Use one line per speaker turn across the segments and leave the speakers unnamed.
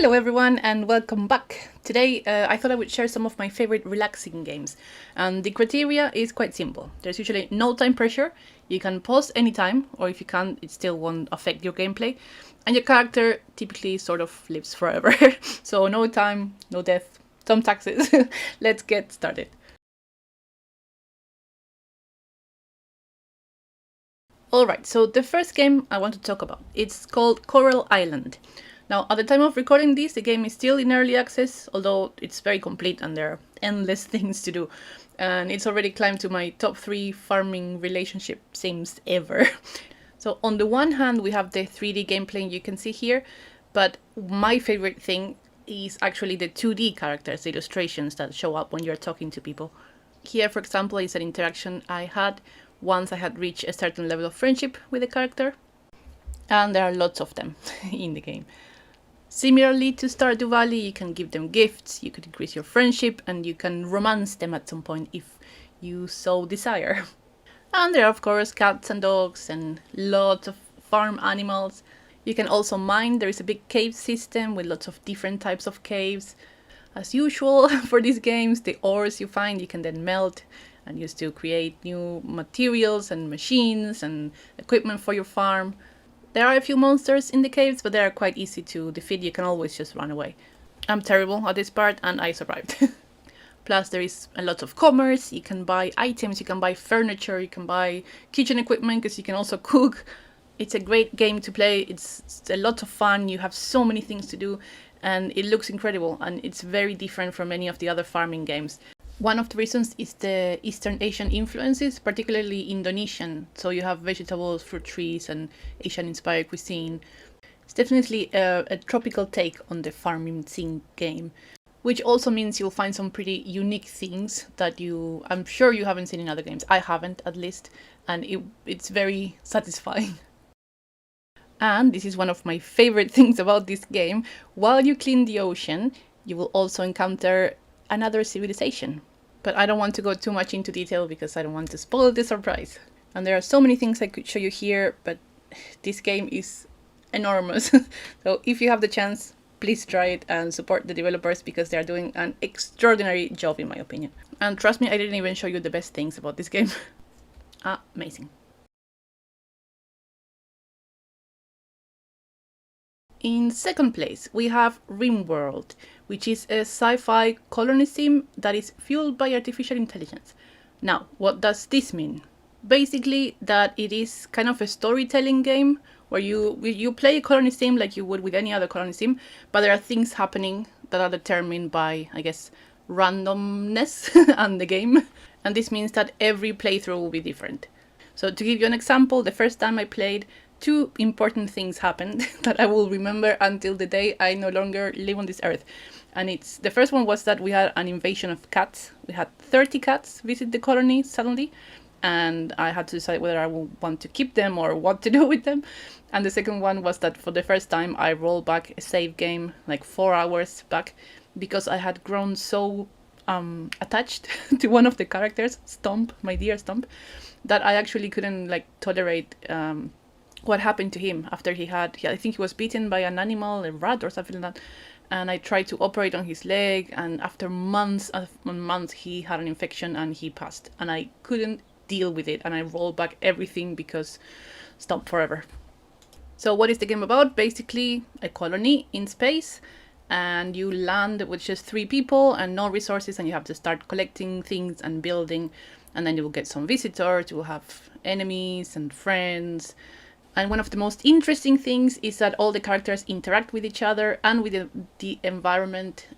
Hello everyone and welcome back. Today I thought I would share some of my favorite relaxing games, and the criteria is quite simple. There's usually no time pressure, you can pause anytime, or if you can't it still won't affect your gameplay, and your character typically sort of lives forever. So no time, no death, some taxes. Let's get started. Alright, so the first game I want to talk about, it's called Coral Island. Now, at the time of recording this, the game is still in early access, although it's very complete and there are endless things to do. And it's already climbed to my top 3 farming relationship sims ever. So on the one hand, we have the 3D gameplay you can see here, but my favorite thing is actually the 2D characters, the illustrations that show up when you're talking to people. Here, for example, is an interaction I had once I had reached a certain level of friendship with a character, and there are lots of them in the game. Similarly to Stardew Valley, you can give them gifts, you could increase your friendship, and you can romance them at some point if you so desire. And there are of course cats and dogs and lots of farm animals. You can also mine. There is a big cave system with lots of different types of caves. As usual for these games, the ores you find you can then melt and use to create new materials and machines and equipment for your farm. There are a few monsters in the caves, but they are quite easy to defeat. You can always just run away. I'm terrible at this part and I survived. Plus there is a lot of commerce. You can buy items, you can buy furniture, you can buy kitchen equipment because you can also cook. It's a great game to play. It's a lot of fun. You have so many things to do and it looks incredible, and it's very different from any of the other farming games. One of the reasons is the Eastern Asian influences, particularly Indonesian. So you have vegetables, fruit trees, and Asian-inspired cuisine. It's definitely a tropical take on the farming sim game, which also means you'll find some pretty unique things that I'm sure you haven't seen in other games. I haven't, at least, and it's very satisfying. And this is one of my favorite things about this game. While you clean the ocean, you will also encounter another civilization. But I don't want to go too much into detail because I don't want to spoil the surprise. And there are so many things I could show you here, but this game is enormous. So if you have the chance, please try it and support the developers because they are doing an extraordinary job in my opinion. And trust me, I didn't even show you the best things about this game. Amazing. In second place, we have Rimworld, which is a sci-fi colony sim that is fueled by artificial intelligence. Now, what does this mean? Basically, that it is kind of a storytelling game where you play a colony sim like you would with any other colony sim, but there are things happening that are determined by, I guess, randomness and the game. And this means that every playthrough will be different. So to give you an example, the first time I played, 2 important things happened that I will remember until the day I no longer live on this earth. And the first one was that we had an invasion of cats. We had 30 cats visit the colony suddenly, and I had to decide whether I would want to keep them or what to do with them. And the second one was that for the first time I rolled back a save game like 4 hours back because I had grown so attached to one of the characters, Stomp, my dear Stomp, that I actually couldn't tolerate what happened to him after I think he was bitten by an animal, a rat or something like that, and I tried to operate on his leg, and after months and months he had an infection and he passed, and I couldn't deal with it, and I rolled back everything because Stomp forever. So what is the game about? Basically a colony in space, and you land with just 3 people and no resources, and you have to start collecting things and building, and then you will get some visitors, you will have enemies and friends. And one of the most interesting things is that all the characters interact with each other and with the environment.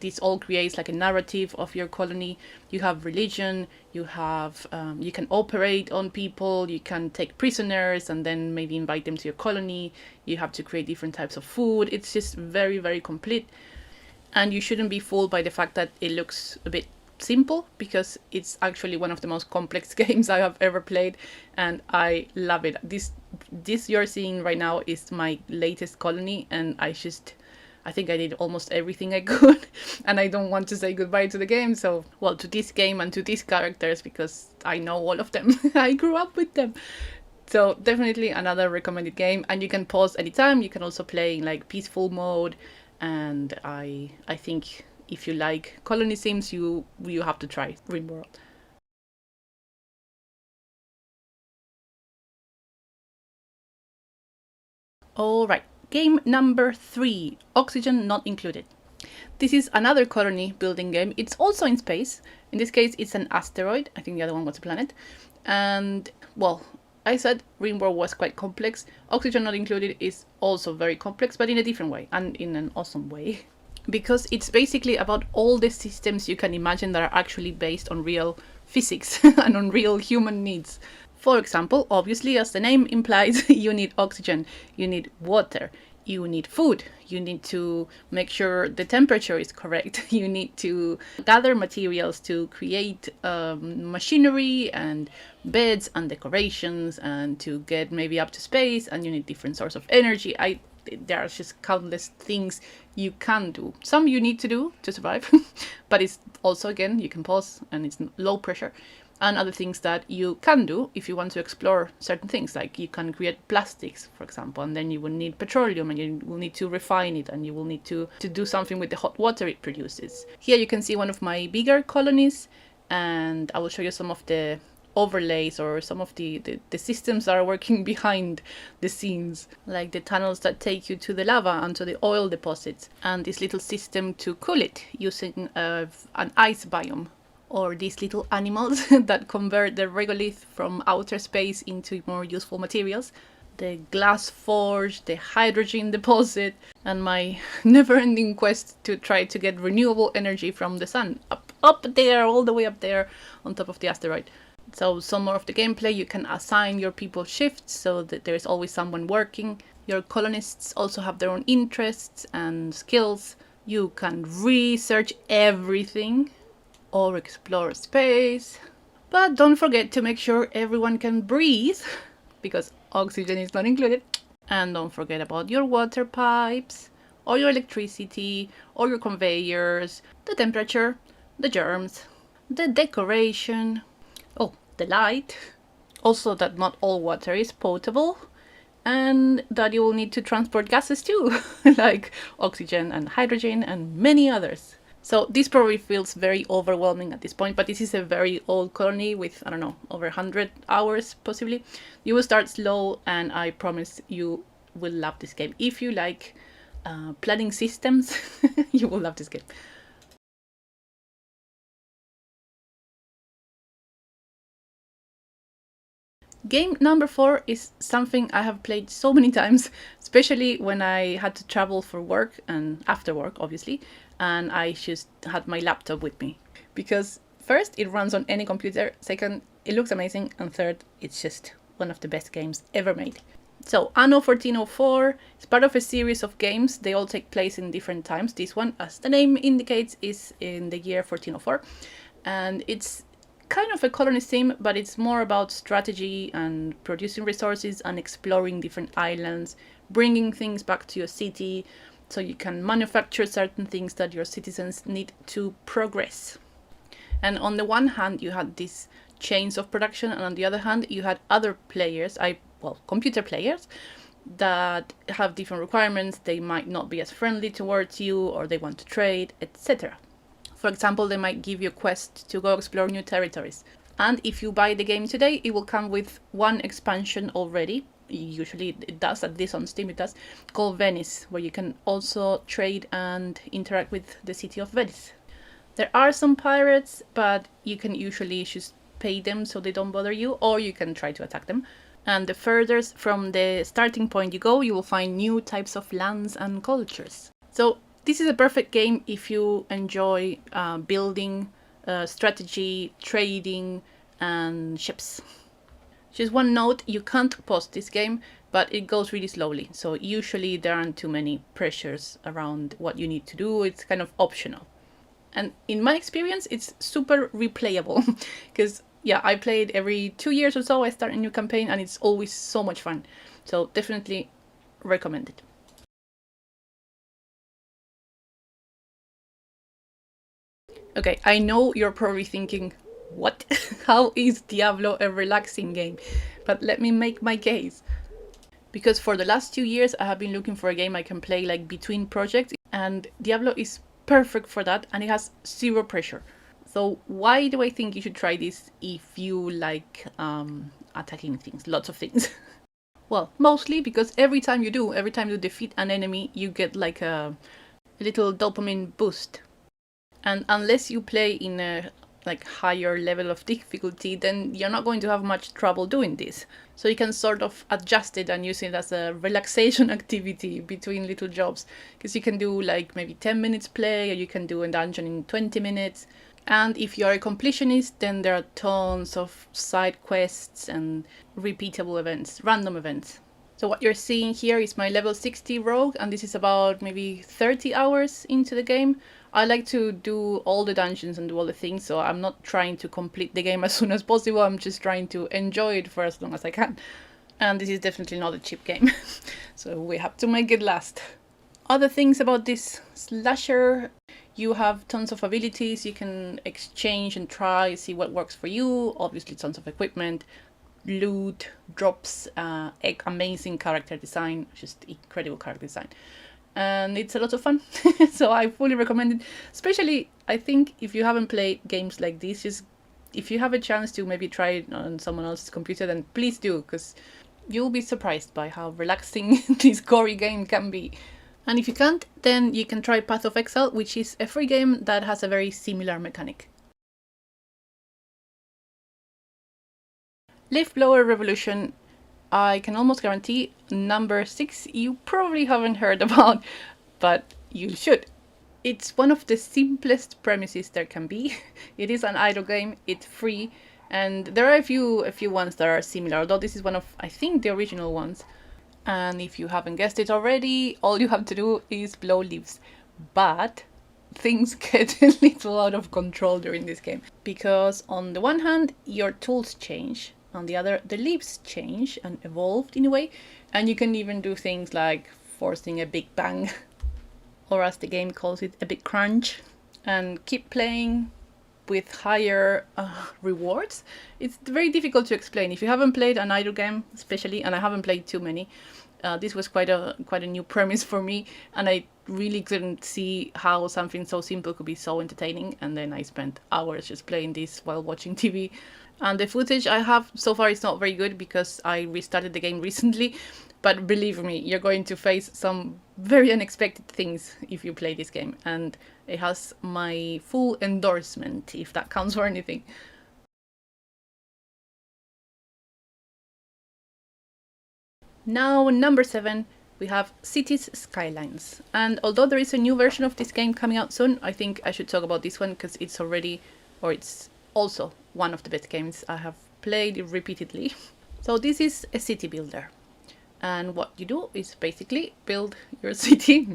This all creates like a narrative of your colony. You have religion, you can operate on people, you can take prisoners and then maybe invite them to your colony. You have to create different types of food. It's just very, very complete. And you shouldn't be fooled by the fact that it looks a bit simple, because it's actually one of the most complex games I have ever played, and I love it. This you're seeing right now is my latest colony, and I think I did almost everything I could, and I don't want to say goodbye to the game, so, well, to this game and to these characters, because I know all of them. I grew up with them. So definitely another recommended game, and you can pause anytime. You can also play in like peaceful mode, and I think if you like colony sims, you have to try Rimworld. Alright, game number 3, Oxygen Not Included. This is another colony building game. It's also in space. In this case, it's an asteroid. I think the other one was a planet. And, well, I said Rimworld was quite complex. Oxygen Not Included is also very complex, but in a different way, and in an awesome way. Because it's basically about all the systems you can imagine that are actually based on real physics and on real human needs. For example, obviously, as the name implies, you need oxygen, you need water, you need food, you need to make sure the temperature is correct, you need to gather materials to create machinery and beds and decorations, and to get maybe up to space, and you need different sources of energy. There are just countless things you can do. Some you need to do to survive, but it's also, again, you can pause and it's low pressure. And other things that you can do if you want to explore certain things, like you can create plastics, for example, and then you will need petroleum, and you will need to refine it, and you will need to do something with the hot water it produces. Here you can see one of my bigger colonies, and I will show you some of the overlays or some of the systems that are working behind the scenes, like the tunnels that take you to the lava and to the oil deposits, and this little system to cool it using an ice biome, or these little animals that convert the regolith from outer space into more useful materials, the glass forge, the hydrogen deposit, and my never-ending quest to try to get renewable energy from the sun, up there, all the way up there on top of the asteroid. So some more of the gameplay, you can assign your people shifts so that there's always someone working. Your colonists also have their own interests and skills. You can research everything or explore space. But don't forget to make sure everyone can breathe, because oxygen is not included. And don't forget about your water pipes, or your electricity, or your conveyors, the temperature, the germs, the decoration, oh, the light. Also that not all water is potable, and that you will need to transport gases too, like oxygen and hydrogen and many others. So this probably feels very overwhelming at this point, but this is a very old colony with, I don't know, over 100 hours possibly. You will start slow, and I promise you will love this game. If you like planning systems, you will love this game. Game number 4 is something I have played so many times, especially when I had to travel for work and after work, obviously, and I just had my laptop with me. Because first, it runs on any computer, second, it looks amazing, and third, it's just one of the best games ever made. So, Anno 1404 is part of a series of games. They all take place in different times. This one, as the name indicates, is in the year 1404, and it's kind of a colony sim, but it's more about strategy and producing resources and exploring different islands, bringing things back to your city so you can manufacture certain things that your citizens need to progress. And on the one hand, you had these chains of production, and on the other hand, you had other players, computer players, that have different requirements. They might not be as friendly towards you, or they want to trade, etc. For example, they might give you a quest to go explore new territories. And if you buy the game today, it will come with one expansion already. Usually it does, at least on Steam it does, called Venice, where you can also trade and interact with the city of Venice. There are some pirates, but you can usually just pay them so they don't bother you, or you can try to attack them. And the further from the starting point you go, you will find new types of lands and cultures. So this is a perfect game if you enjoy building, strategy, trading, and ships. Just one note, you can't pause this game, but it goes really slowly. So usually there aren't too many pressures around what you need to do. It's kind of optional. And in my experience, it's super replayable. Because, yeah, I played every 2 years or so. I start a new campaign, and it's always so much fun. So definitely recommend it. Okay, I know you're probably thinking, what? How is Diablo a relaxing game? But let me make my case. Because for the last 2 years, I have been looking for a game I can play like between projects, And Diablo is perfect for that, and it has zero pressure. So why do I think you should try this if you like attacking things, lots of things? Well, mostly because every time you defeat an enemy, you get like a little dopamine boost. And unless you play in a like higher level of difficulty, then you're not going to have much trouble doing this. So you can sort of adjust it and use it as a relaxation activity between little jobs, because you can do like maybe 10 minutes play, or you can do a dungeon in 20 minutes. And if you're a completionist, then there are tons of side quests and repeatable events, random events. So what you're seeing here is my level 60 rogue, and this is about maybe 30 hours into the game. I like to do all the dungeons and do all the things, so I'm not trying to complete the game as soon as possible, I'm just trying to enjoy it for as long as I can. And this is definitely not a cheap game, so we have to make it last. Other things about this slasher, you have tons of abilities, you can exchange and try, see what works for you, obviously tons of equipment, loot, drops, amazing character design, just incredible character design. And it's a lot of fun, so I fully recommend it. Especially, I think if you haven't played games like this, just if you have a chance to maybe try it on someone else's computer, then please do, because you'll be surprised by how relaxing this gory game can be. And if you can't, then you can try Path of Exile, which is a free game that has a very similar mechanic. Leaf Blower Revolution, I can almost guarantee number 6 you probably haven't heard about, but you should. It's one of the simplest premises there can be. It is an idle game, it's free, and there are a few ones that are similar, although this is one of, I think, the original ones. And if you haven't guessed it already, all you have to do is blow leaves. But things get a little out of control during this game, because on the one hand, your tools change, on the other, the leaves change and evolved in a way, and you can even do things like forcing a big bang, or as the game calls it, a big crunch, and keep playing with higher rewards. It's very difficult to explain. If you haven't played an idle game, especially, and I haven't played too many, this was quite a new premise for me, and I really couldn't see how something so simple could be so entertaining. And then I spent hours just playing this while watching TV. And the footage I have so far is not very good because I restarted the game recently, but believe me, you're going to face some very unexpected things if you play this game, and it has my full endorsement, if that counts for anything. Now, number 7, we have Cities Skylines. And although there is a new version of this game coming out soon, I think I should talk about this one because it's also one of the best games I have played repeatedly. So this is a city builder. And what you do is basically build your city.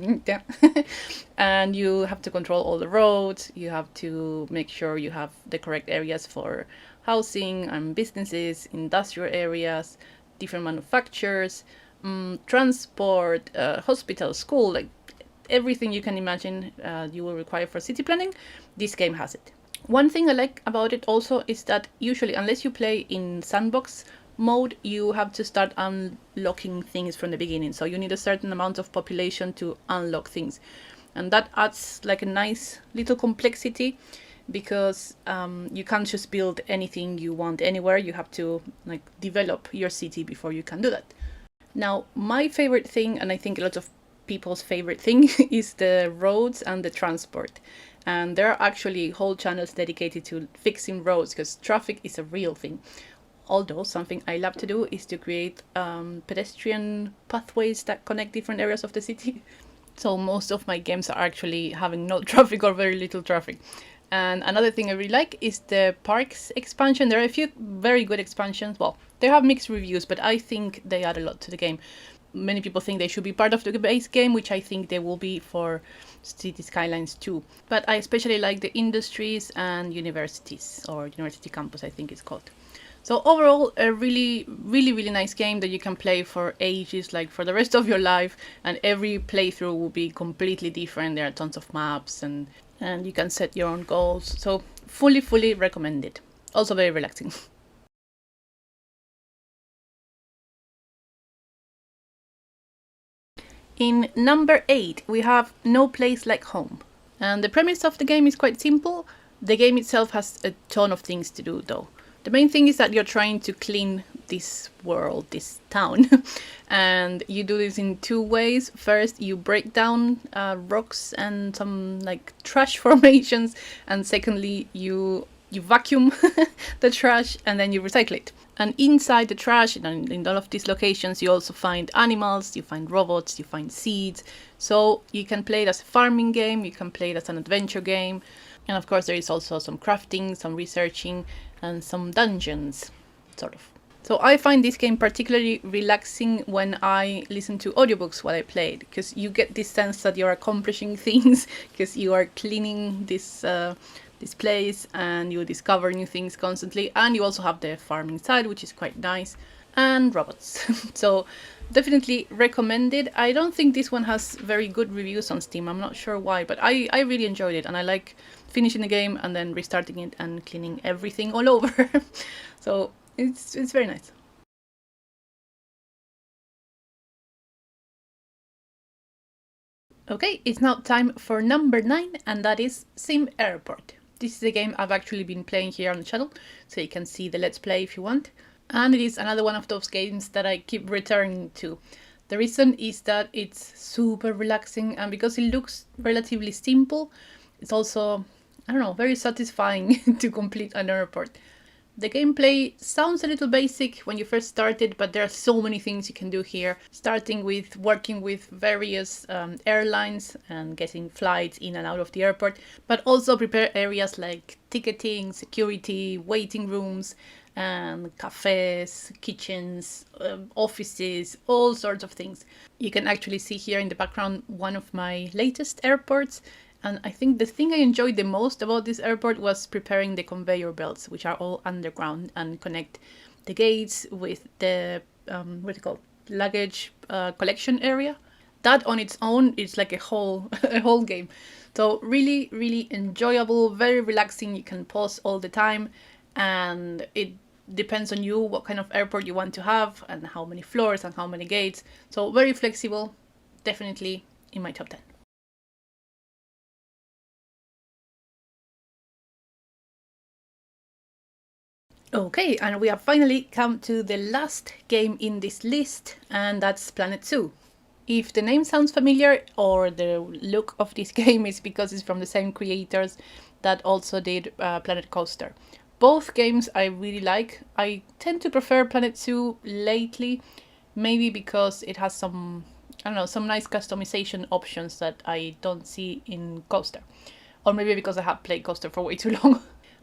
And you have to control all the roads. You have to make sure you have the correct areas for housing and businesses, industrial areas, different manufacturers, transport, hospital, school, like everything you can imagine you will require for city planning. This game has it. One thing I like about it also is that usually, unless you play in sandbox mode, you have to start unlocking things from the beginning. So you need a certain amount of population to unlock things. And that adds like a nice little complexity, because you can't just build anything you want anywhere. You have to like develop your city before you can do that. Now, my favorite thing, and I think a lot of people's favorite thing, is the roads and the transport. And there are actually whole channels dedicated to fixing roads, because traffic is a real thing. Although something I love to do is to create pedestrian pathways that connect different areas of the city. So most of my games are actually having no traffic or very little traffic. And another thing I really like is the parks expansion. There are a few very good expansions. Well, they have mixed reviews, but I think they add a lot to the game. Many people think they should be part of the base game, which I think they will be for City Skylines 2. But I especially like the industries and universities, or university campus, I think it's called. So overall, a really, really, really nice game that you can play for ages, like for the rest of your life, and every playthrough will be completely different. There are tons of maps, and you can set your own goals. So fully, fully recommended. Also very relaxing. In number 8, we have No Place Like Home. And the premise of the game is quite simple. The game itself has a ton of things to do, though. The main thing is that you're trying to clean this world, this town. And you do this in two ways. First, you break down rocks and some like trash formations. And secondly, you vacuum the trash and then you recycle it. And inside the trash, and in all of these locations, you also find animals, you find robots, you find seeds. So you can play it as a farming game, you can play it as an adventure game. And of course, there is also some crafting, some researching, and some dungeons, sort of. So I find this game particularly relaxing when I listen to audiobooks while I play it, because you get this sense that you're accomplishing things, because you are cleaning this place and you discover new things constantly, and you also have the farming side, which is quite nice, and robots. So definitely recommended. I don't think this one has very good reviews on Steam, I'm not sure why, but I really enjoyed it, and I like finishing the game and then restarting it and cleaning everything all over. So it's very nice. Okay, it's now time for number 9, and that is Sim Airport. This is a game I've actually been playing here on the channel, so you can see the Let's Play if you want. And it is another one of those games that I keep returning to. The reason is that it's super relaxing, and because it looks relatively simple, it's also, I don't know, very satisfying to complete an airport. The gameplay sounds a little basic when you first started, but there are so many things you can do here, starting with working with various airlines and getting flights in and out of the airport, but also prepare areas like ticketing, security, waiting rooms, and cafes, kitchens, offices, all sorts of things. You can actually see here in the background one of my latest airports. And I think the thing I enjoyed the most about this airport was preparing the conveyor belts, which are all underground and connect the gates with the, luggage collection area. That on its own is like a whole, a whole game. So really, really enjoyable, very relaxing. You can pause all the time, and it depends on you what kind of airport you want to have and how many floors and how many gates. So very flexible, definitely in my top 10. Okay, and we have finally come to the last game in this list, and that's Planet Zoo. If the name sounds familiar, or the look of this game, is because it's from the same creators that also did Planet Coaster. Both games I really like. I tend to prefer Planet Zoo lately, maybe because it has some, I don't know, some nice customization options that I don't see in Coaster. Or maybe because I have played Coaster for way too long.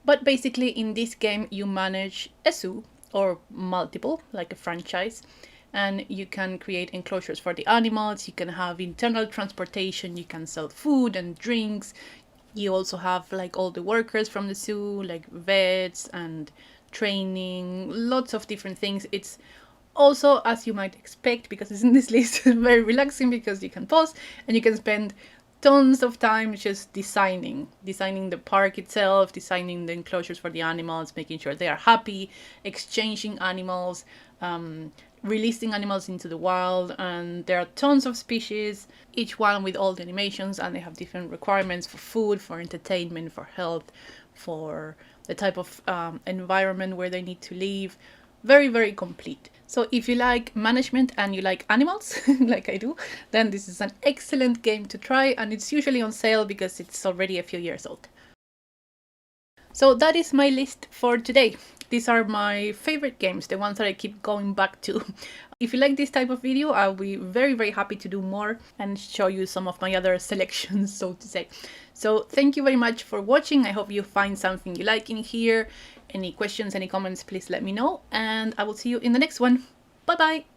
But basically in this game you manage a zoo, or multiple, like a franchise, and you can create enclosures for the animals, you can have internal transportation, you can sell food and drinks. You also have like all the workers from the zoo, like vets and training, lots of different things. It's also, as you might expect, because it's in this list, very relaxing because you can pause and you can spend tons of time just designing the park itself, designing the enclosures for the animals, making sure they are happy, exchanging animals, releasing animals into the wild. And there are tons of species, each one with all the animations, and they have different requirements for food, for entertainment, for health, for the type of environment where they need to live. Very, very complete. So if you like management and you like animals, like I do, then this is an excellent game to try, and it's usually on sale because it's already a few years old. So that is my list for today. These are my favorite games, the ones that I keep going back to. If you like this type of video, I'll be very, very happy to do more and show you some of my other selections, so to say. So thank you very much for watching. I hope you find something you like in here. Any questions, any comments, please let me know, and I will see you in the next one. Bye bye!